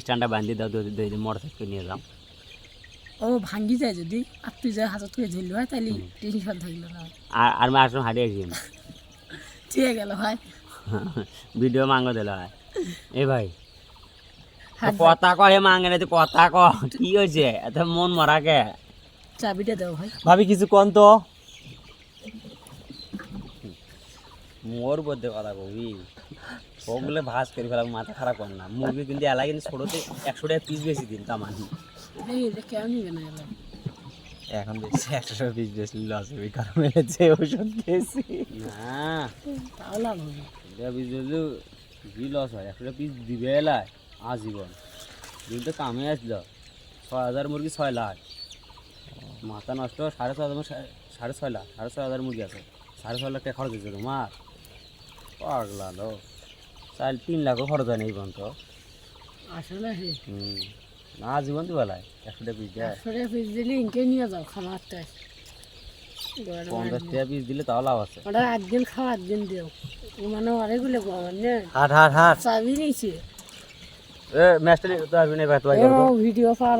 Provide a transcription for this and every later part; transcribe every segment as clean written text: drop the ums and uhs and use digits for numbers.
স্ট্যান্ডটা বান্ধি দাও, মোটরসাইকেল নিয়ে যাও। ও ভাঙ্গি যায় যদি আর তুই যা হাতত করে ধরলি হয় তাহলে টেনশন থাকলো না। আর আমি আসলাম হারিয়ে গেছি ঠিক গেল ভাই, ভিডিও মাঙ্গ দিল হয়। এ ভাই কথা কয়ে মাঙ্গে না, তুই কথা ক, কি হয়েছে এত মন মরা কে? চাবিটা দাও ভাই। ভাবি কিছু কন তো, মোর বলতে কথা কবি ওগুলো ভাস করে ফেলাম, মাথা খারাপ কর না। মুরগি কিন্তু এলাই কিন্তু ছোটোতে 100 টাকা পিস বেশি দিন তামান। এই এটা কেমন নিবে না এলাম এখন বেশি 100 টাকা পিস বেশি লস হবে, কারণ মেরেছে ওষুধ খেয়েছি না, তাও লাভ হবে। এটা পিস দিলে কি লস হয়? 100 টাকা পিস দিবে এলাই আজীবন। দিন তো কামে আসলো 6000 মুরগি 6 লাখ, মাথা নষ্ট। 6.5 লাখ 6.5 মুরগি আছে, 6.5 লাখ টাকা খরচ হয়েছে তোমার। পাগলা লো, 3 লাখও খরচ হয় না এই পর্যন্ত। আসলে না জীবন তো বেলায় 100 টাকা পিস দেয়, 100 টাকা পিস দিলে ইনকে নিয়ে যাও খামারটায়। 50 টাকা পিস দিলে তাও লাভ আছে। ওটা একদিন খাও একদিন দিও, মানে অনেকগুলো মানে হাট হাট হাট চাবি নিয়েছে। এ ম্যাচটা তো আসবে না ভাই, তো আইবো ভিডিও পার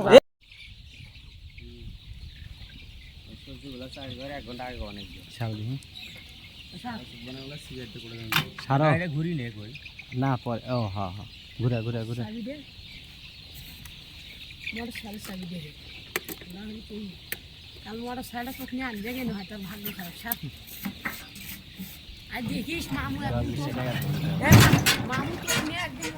সবজিগুলো 1 ঘন্টা আগে অনেক সাবলি করে সারা এটা ঘুরি নে কই না পরে ও হ্যাঁ হ্যাঁ ঘুরে ঘুরে ঘুরে চাবি দে মোর সাল চাবি দে না হলে তুই কাল মোর সাইডে কখনি আনবে কেন হয়তো ভাগ্য খারাপ সাপ। আর দেখিস মামু মামু কে নিয়ে একদিন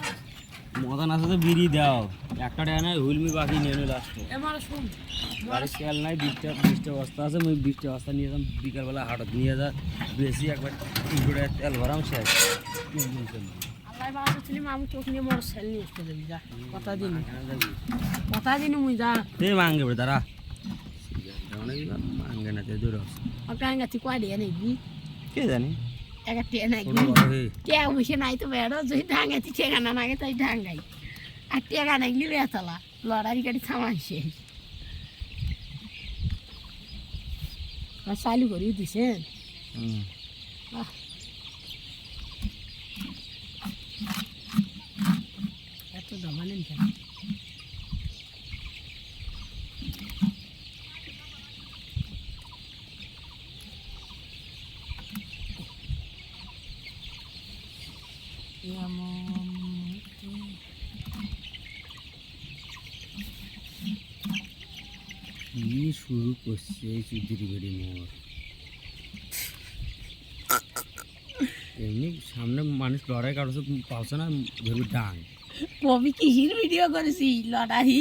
মদন আছে তো বিড়ি দাও একটা টাকা নাই, হুলমি বাকি নিয়ে নে লাস্টে। আমার শুন গাড়ি তেল নাই, 20টা বস্তা আছে, মুই 20টা বস্তা নিয়ে যাম বিকালবেলা হাটত নিয়ে যা বেশি একবার 3 টাকা তেল ভরাম শেষ। আল্লাহ বাবা ছিলি মামু তোকে নিয়ে মোর সেল নিয়ে আসতে যাবি যা কথা দিন মুই যা তে মাঙ্গে বড় দাঁড়া মাঙ্গে না তে দূর ওটা আঙ্গাতি কয় দিয়ে নাকি কে জানি একটা টিয়া নাকি ছোট বড় হে টিয়া বসে নাই তো বেড়ো যদি ডাঙ্গাতি ঠেকানা নাগে তাই ডাঙ্গাই আর টেকা নাগলি বেতলা লড়াই গাড়ি থামাইছে চালু করি দিছেন। এত জমা নেন কেন? কি শুরু করছে চুদির বেড়ি মোর, এমনি সামনে মানুষ লড়াই কাটছে পাওছে না ধরবি ডাং। কবি কিসির ভিডিও করেছি লড়াই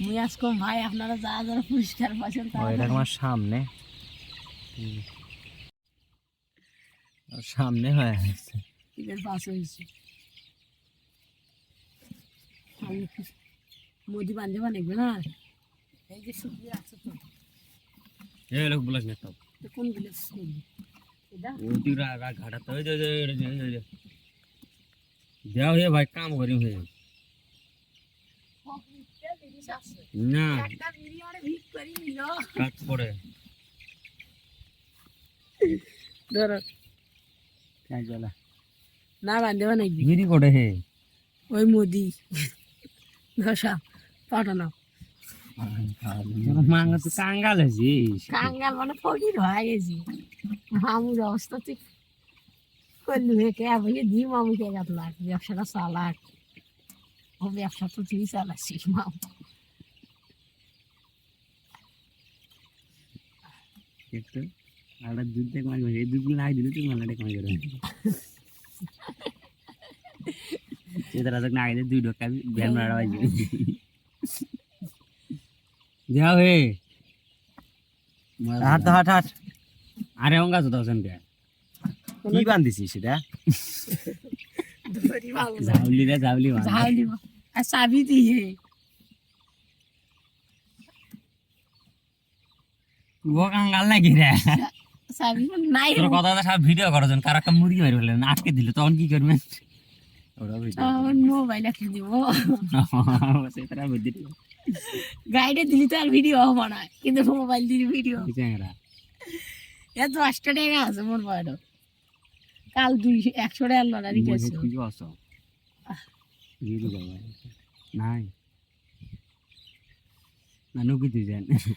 মুই আজকে ভাই আপনারা যা যারা পুরস্কার পাচ্ছেন এটা আমার সামনে সামনে হয়ে গেছে এদের পাশে হয়েছে মোদি বান্ধে বানাইবে না এই যে সবজি আছে তো এই লোক বলাস না তো কোন বিলেজ করবি এটা ওটি ঘাটাতে ওই যে যাও হে ভাই কাম করি হে না একটা ভিডিওরে ভিক করি নিল কাট পড়ে ধরো কাই গলা না বান্ধে বানাইবি গিরি পড়ে হে ওই মোদি ধসা পাঠানো মাঙ্গা তো কাঙ্গাল হয়েছিস, কাঙ্গাল মানে ফকির হয়ে গেছি মামুর অবস্থা ঠিক করলু হে কে বলে দি মামুকে গাতলাক ব্যবসাটা চালাক ও ব্যবসা তো তুই চালাচ্ছিস মামু একটু আর দুধ দেখ মাই এই দুধ নাই দিলে তুই মালাটা কমে গেল এদারা দেখ না আগে 2 টাকা ব্যান মারা হইছে যাও হে হাট হাট হাট আরে অঙ্গা তো দশন কে কি বান্ধিছিস সেটা ধরি মামু ঝাউলি রে ঝাউলি মা ঝাউলি আর চাবি দিয়ে ও কাঙ্গাল নাকি রে চাবি নাই তোর কথা সব ভিডিও করার জন্য কার একটা মুরগি মারি ফেললেন আটকে দিলে তখন কি করবেন? ওরা ভিডিও আমার মোবাইল একটা দিব সেটা বুদ্ধি গাইডে দিলি তো আর ভিডিও হবো না কিন্তু মোবাইল দিলি ভিডিও চ্যাংরা এত 10 টাকা আছে মোর বাড়ো কাল 100 টাকা লড়াই গেছে কিছু আসো নাই নানু কি তুই জান